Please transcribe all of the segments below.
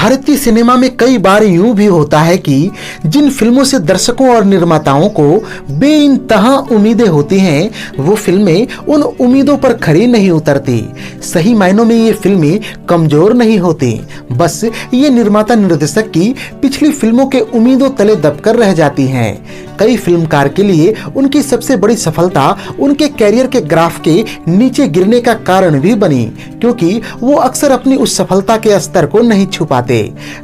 भारतीय सिनेमा में कई बार यूं भी होता है कि जिन फिल्मों से दर्शकों और निर्माताओं को बेइंतहा उम्मीदें होती हैं, वो फिल्में उन उम्मीदों पर खरी नहीं उतरती। सही मायनों में ये फिल्में कमजोर नहीं होती, बस ये निर्माता निर्देशक की पिछली फिल्मों के उम्मीदों तले दबकर रह जाती हैं। कई फिल्मकार के लिए उनकी सबसे बड़ी सफलता उनके कैरियर के ग्राफ के नीचे गिरने का कारण भी बनी, क्योंकि वो अक्सर अपनी उस सफलता के स्तर को नहीं छुपाते।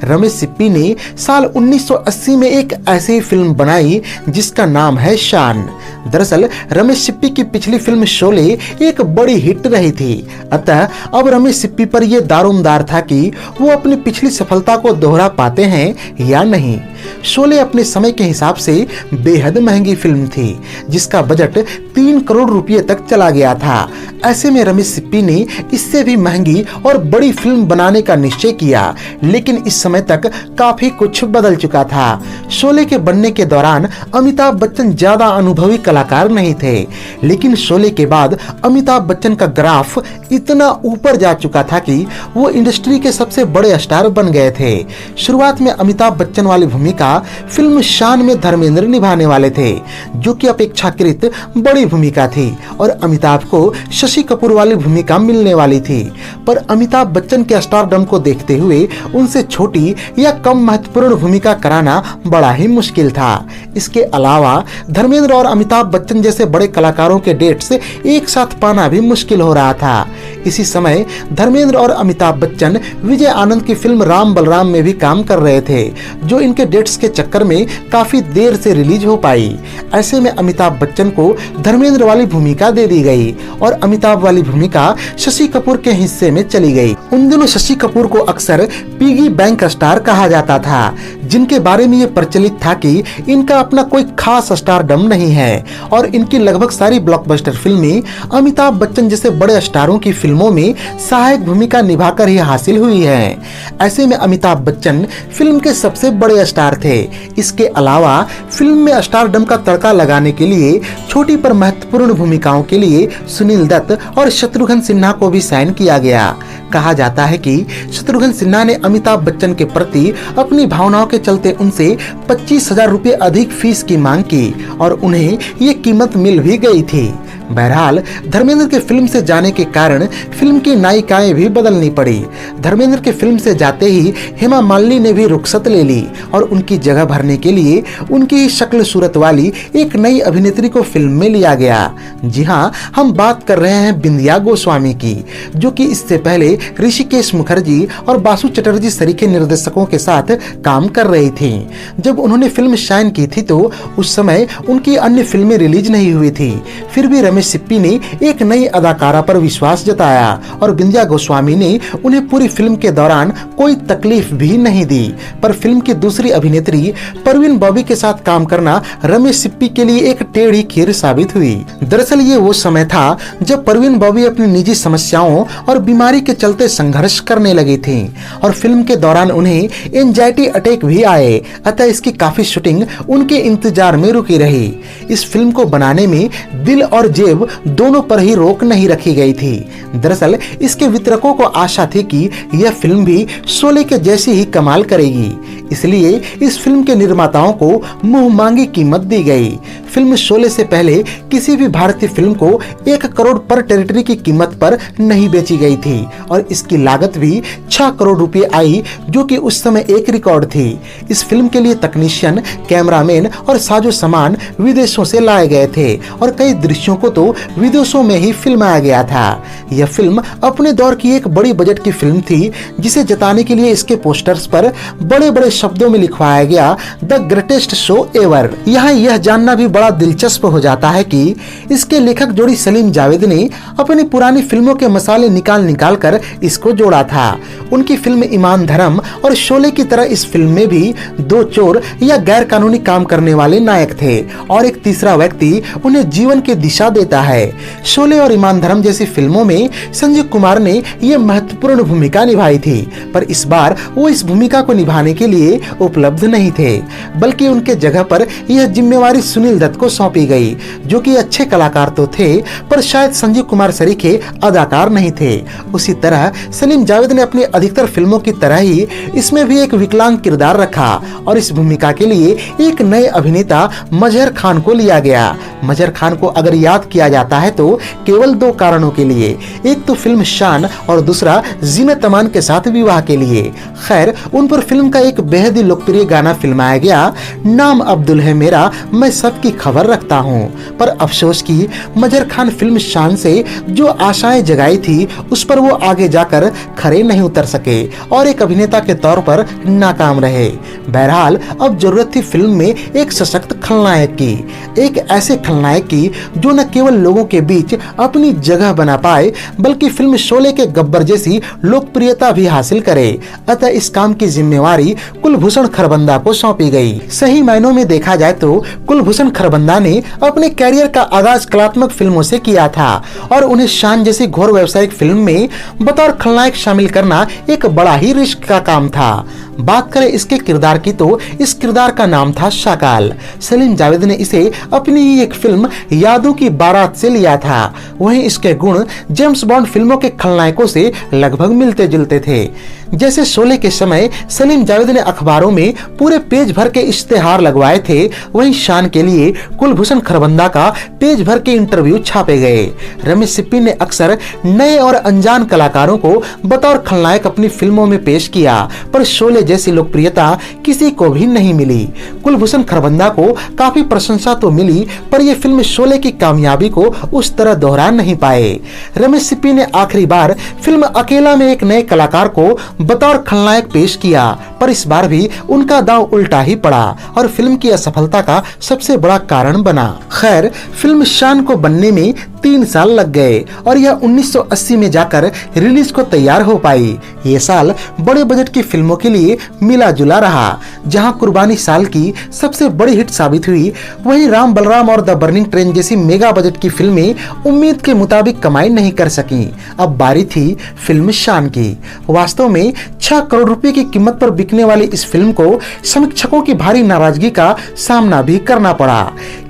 रमेश सिप्पी ने साल 1980 में एक ऐसी फिल्म बनाई जिसका नाम है शान। दरअसल रमेश सिप्पी की पिछली फिल्म शोले एक बड़ी हिट रही थी, अतः अब रमेश सिप्पी पर यह दारोमदार था कि वो अपनी पिछली सफलता को दोहरा पाते हैं या नहीं। शोले अपने समय के हिसाब से बेहद महंगी फिल्म थी, जिसका बजट 3 करोड़ रुपए तक चला गया था। ऐसे में रमेश सिप्पी ने इससे भी महंगी और बड़ी फिल्म बनाने का निश्चय किया, लेकिन इस समय तक काफी कुछ बदल चुका था। शोले के बनने के दौरान अमिताभ बच्चन ज्यादा अनुभवी कलाकार नहीं थे, लेकिन शोले के बाद अमिताभ बच्चन का ग्राफ इतना ऊपर जा चुका था कि वो इंडस्ट्री के सबसे बड़े स्टार बन गए थे। शुरुआत में अमिताभ बच्चन वाली भूमिका फिल्म शान में धर्मेंद्र निभाने वाले थे, जो कि अपेक्षाकृत बड़ी भूमिका थी, और अमिताभ को शशि कपूर वाली भूमिका मिलने वाली थी। पर अमिताभ बच्चन के स्टारडम को देखते हुए उनसे छोटी या कम महत्वपूर्ण भूमिका कराना बड़ा ही मुश्किल था। इसके अलावा धर्मेंद्र और अमिताभ बच्चन जैसे बड़े कलाकारों के डेट्स एक साथ पाना भी मुश्किल हो रहा था। इसी समय धर्मेंद्र और अमिताभ बच्चन विजय आनंद की फिल्म राम बलराम में भी काम कर रहे थे, जो इनके डेट्स के चक्कर में काफी देर से रिलीज हो पाई। ऐसे में अमिताभ बच्चन को धर्मेंद्र वाली भूमिका दे दी गई और अमिताभ वाली भूमिका शशि कपूर के हिस्से में चली गई। उन दिनों शशि कपूर को अक्सर पिगी बैंक स्टार कहा जाता था, जिनके बारे में ये प्रचलित था कि इनका अपना कोई खास स्टारडम नहीं है और इनकी लगभग सारी ब्लॉकबस्टर फिल्में अमिताभ बच्चन जैसे बड़े स्टारों की फिल्मों में सहायक भूमिका निभाकर ही हासिल हुई है। ऐसे में अमिताभ बच्चन फिल्म के सबसे बड़े स्टार थे। इसके अलावा फिल्म में स्टारडम का तड़का लगाने के लिए छोटी पर महत्वपूर्ण भूमिकाओं के लिए सुनील दत्त और शत्रुघ्न सिन्हा को भी साइन किया गया। कहा जाता है कि शत्रुघ्न सिन्हा ने अमिताभ बच्चन के प्रति अपनी भावनाओं के चलते उनसे 25,000 रुपए अधिक फीस की मांग की और उन्हें ये कीमत मिल भी गई थी। बहरहाल धर्मेंद्र के फिल्म से जाने के कारण फिल्म की नायिकाएं भी बदलनी पड़ी। धर्मेंद्र के फिल्म से जाते ही हेमा मालिनी ने भी रुखसत ले ली और उनकी जगह भरने के लिए उनकी ही शक्ल सूरत वाली एक नई अभिनेत्री को फिल्म में लिया गया। जी हाँ, हम बात कर रहे हैं बिंदिया गोस्वामी की, जो कि इससे पहले ऋषिकेश मुखर्जी और बासु चटर्जी सरीखे निर्देशकों के साथ काम कर रही थी। जब उन्होंने फिल्म शाइन की थी तो उस समय उनकी अन्य फिल्में रिलीज नहीं हुई थी। फिर भी रमेश सिप्पी ने एक नई अदाकारा पर विश्वास जताया और बिंदिया गोस्वामी ने उन्हें पूरी फिल्म के दौरान कोई तकलीफ भी नहीं दी। पर फिल्म की दूसरी अभिनेत्री परवीन बॉबी के साथ काम करना रमेश सिप्पी के लिए एक टेढ़ी खीर साबित हुई। दरअसल ये वो समय था जब परवीन बॉबी अपनी निजी समस्याओं और बीमारी के चलते संघर्ष करने लगी थी और फिल्म के दौरान उन्हें एंजाइटी अटैक भी आए, अतः इसकी काफी शूटिंग उनके इंतजार में रुकी रही। इस फिल्म को बनाने में दिल और जेब दोनों पर ही रोक नहीं रखी गई थी। दरअसल इसके वितरकों को आशा थी कि यह फिल्म भी शोले के जैसी ही कमाल करेगी, इसलिए इस फिल्म के निर्माताओं को मुंह मांगी कीमत दी गई। फिल्म शोले से पहले किसी भी भारतीय फिल्म को 1 करोड़ पर टेरिटरी की कीमत पर नहीं बेची गई थी और इसकी लागत भी 6 करोड़ रुपए आई, जो कि उस समय एक रिकॉर्ड थी। इस फिल्म के लिए तकनीशियन, कैमरामैन और साजो सामान विदेशों से लाए गए थे और कई दृश्यों को तो विदेशों में ही फिल्माया गया था। यह फिल्म अपने दौर की एक बड़ी बजट की फिल्म थी, जिसे जताने के लिए इसके पोस्टर्स पर बड़े बड़े शब्दों में लिखवाया गया द ग्रेटेस्ट शो एवर। यहाँ यह जानना भी बड़ा दिलचस्प हो जाता है कि इसके लेखक जोड़ी सलीम जावेद ने अपनी पुरानी फिल्मों के मसाले निकाल कर इसको जोड़ा था। उनकी फिल्म ईमान धर्म और शोले की तरह इस फिल्म में भी 2 चोर या गैर कानूनी काम करने वाले नायक थे और एक तीसरा व्यक्ति उन्हें जीवन की दिशा देता है। शोले और ईमान धर्म जैसी फिल्मों में संजय कुमार ने यह महत्वपूर्ण भूमिका निभाई थी, पर इस बार वो इस भूमिका को निभाने के लिए उपलब्ध नहीं थे, बल्कि उनके जगह पर यह जिम्मेवारी सुनील दत्त को सौंपी गई, जो कि अच्छे कलाकार तो थे पर शायद संजीव कुमार सरीखे अदाकार नहीं थे। उसी तरह सलीम जावेद ने अपनी अधिकतर फिल्मों की तरह ही इसमें भी एक विकलांग किरदार रखा और इस भूमिका के लिए एक नए अभिनेता मजहर खान को लिया गया। मजहर खान को अगर याद किया जाता है तो केवल 2 कारणों के लिए, एक तो फिल्म शान और दूसरा जीनत अमान के साथ विवाह के लिए। खैर, उन पर फिल्म का एक बेहद ही लोकप्रिय गाना फिल्माया गया, नाम अब्दुल है मेरा, मैं सबकी खबर रखता हूँ। पर अफसोस की मजहर खान फिल्म शान से जो आशाएं जगाई थी उस पर वो आगे जाकर खरे नहीं उतर सके और एक अभिनेता के तौर पर नाकाम रहे। बहरहाल अब जरूरत थी फिल्म में एक सशक्त खलनायक की, एक ऐसे खलनायक की जो न केवल लोगों के बीच अपनी जगह बना पाए बल्कि फिल्म शोले के गब्बर जैसी लोकप्रियता भी हासिल करे। अतः इस काम की जिम्मेवारी कुलभूषण खरबंदा को सौंपी गई। सही मायनों में देखा जाए तो कुलभूषण खरबंदा ने अपने कैरियर का आगाज कलात्मक फिल्मों से किया था और उन्हें शान जैसी घोर व्यावसायिक फिल्म में बतौर खलनायक शामिल करना एक बड़ा ही रिस्क का काम था। बात करें इसके किरदार की तो इस किरदार का नाम था शाकाल। सलीम जावेद ने इसे अपनी ही एक फिल्म यादों की बारात से लिया था। वहीं इसके गुण जेम्स बॉन्ड फिल्मों के खलनायकों से लगभग मिलते जुलते थे। जैसे शोले के समय सलीम जावेद ने अखबारों में पूरे पेज भर के इश्तेहार लगवाए थे, वहीं शान के लिए कुलभूषण खरबंदा का पेज भर के इंटरव्यू छापे गए। रमेश सिप्पी ने अक्सर नए और अनजान कलाकारों को बतौर खलनायक अपनी फिल्मों में पेश किया, पर शोले जैसी लोकप्रियता किसी को भी नहीं मिली। कुलभूषण खरबंदा को काफी प्रशंसा तो मिली, पर यह फिल्म शोले की कामयाबी को उस तरह दोहरा नहीं पाए। रमेश सिप्पी ने आखिरी बार फिल्म अकेला में एक नए कलाकार को बतौर खलनायक पेश किया, पर इस बार भी उनका दांव उल्टा ही पड़ा और फिल्म की असफलता का सबसे बड़ा कारण बना। खैर, फिल्म शान को बनने में 3 साल लग गए और यह 1980 में जाकर रिलीज को तैयार हो पाई। ये साल बड़े बजट की फिल्मों के लिए मिला जुला रहा। जहां कुर्बानी साल की सबसे बड़ी हिट साबित हुई, वहीं राम बलराम और द बर्निंग ट्रेन जैसी मेगा बजट की फिल्में उम्मीद के मुताबिक कमाई नहीं कर सकीं। अब बारी थी फिल्म शान की। वास्तव में 6 करोड़ रुपए की कीमत पर बिकने वाली इस फिल्म को समीक्षकों की भारी नाराजगी का सामना भी करना पड़ा।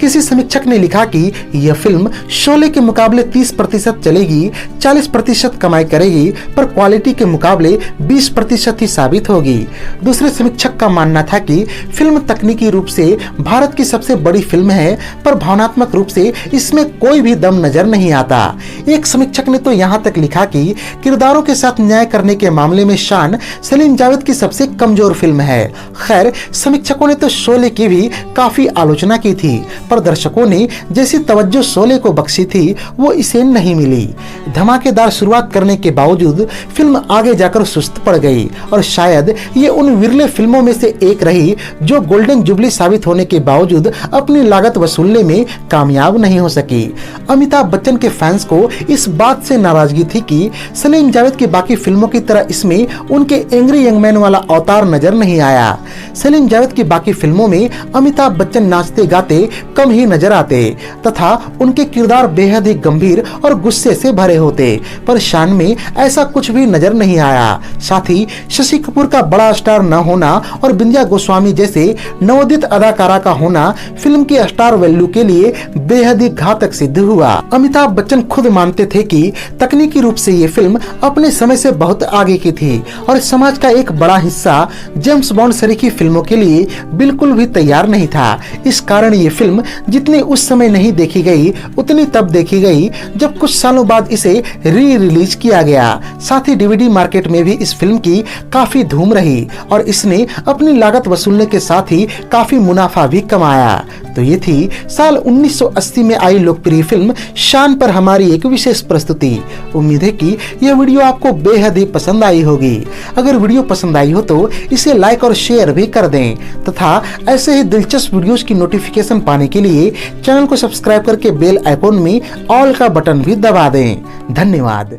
किसी समीक्षक ने लिखा कि यह फिल्म शोले के मुकाबले 30% चलेगी, 40% कमाई करेगी, पर क्वालिटी के मुकाबले 20% ही साबित होगी। दूसरे समीक्षक का मानना था कि फिल्म तकनीकी रूप से भारत की सबसे बड़ी फिल्म है, पर भावनात्मक रूप से इसमें कोई भी दम नजर नहीं आता। एक समीक्षक ने तो यहाँ तक लिखा कि किरदारों के साथ न्याय करने के मामले में शान सलीम जावेद की सबसे कमजोर फिल्म है। खैर, समीक्षकों ने तो शोले की भी काफी आलोचना की थी, पर दर्शकों ने जैसी तवज्जो शोले को बख्शी थी वो इसे नहीं मिली। धमाकेदार शुरुआत करने के बावजूद फिल्म आगे जाकर सुस्त पड़ गई और शायद ये उन विरले फिल्मों में से एक रही जो गोल्डन जुबली साबित होने के बावजूद अपनी लागत वसूलने में कामयाब नहीं हो सकी। अमिताभ बच्चन के फैंस को इस बात से नाराजगी थी कि सलीम जावेद की बाकी फिल्मों की तरह इसमें उनके एंग्री यंग मैन वाला अवतार नजर नहीं आया। सलीम जावेद की बाकी फिल्मों में अमिताभ बच्चन नाचते गाते कम ही नजर आते तथा उनके किरदार बेहद ही गंभीर और गुस्से से भरे होते, पर शान में ऐसा कुछ भी नजर नहीं आया। साथ ही शशि कपूर का बड़ा स्टार न होना और बिंदिया गोस्वामी जैसे नवोदित अदाकारा का होना फिल्म की स्टार वैल्यू के लिए बेहद ही घातक सिद्ध हुआ। अमिताभ बच्चन खुद मानते थे कि तकनीकी रूप से ये फिल्म अपने समय से बहुत आगे की थी और समाज का एक बड़ा हिस्सा जेम्स बॉन्ड सरीखी फिल्मों के लिए बिल्कुल भी तैयार नहीं था। इस कारण ये फिल्म जितनी उस समय नहीं देखी गई उतनी तब देखी गई जब कुछ सालों बाद इसे री रिलीज किया गया। साथ ही डीवीडी मार्केट में भी इस फिल्म की काफी धूम रही और इसने अपनी लागत वसूलने के साथ ही काफी मुनाफा भी कमाया। तो ये थी साल 1980 में आई लोकप्रिय फिल्म शान पर हमारी एक विशेष प्रस्तुति। उम्मीद है कि यह वीडियो आपको बेहद ही पसंद आई होगी। अगर वीडियो पसंद आई हो तो इसे लाइक और शेयर भी कर दें तथा ऐसे ही दिलचस्प वीडियोस की नोटिफिकेशन पाने के लिए चैनल को सब्सक्राइब करके बेल आइकॉन में ऑल का बटन भी दबा दें। धन्यवाद।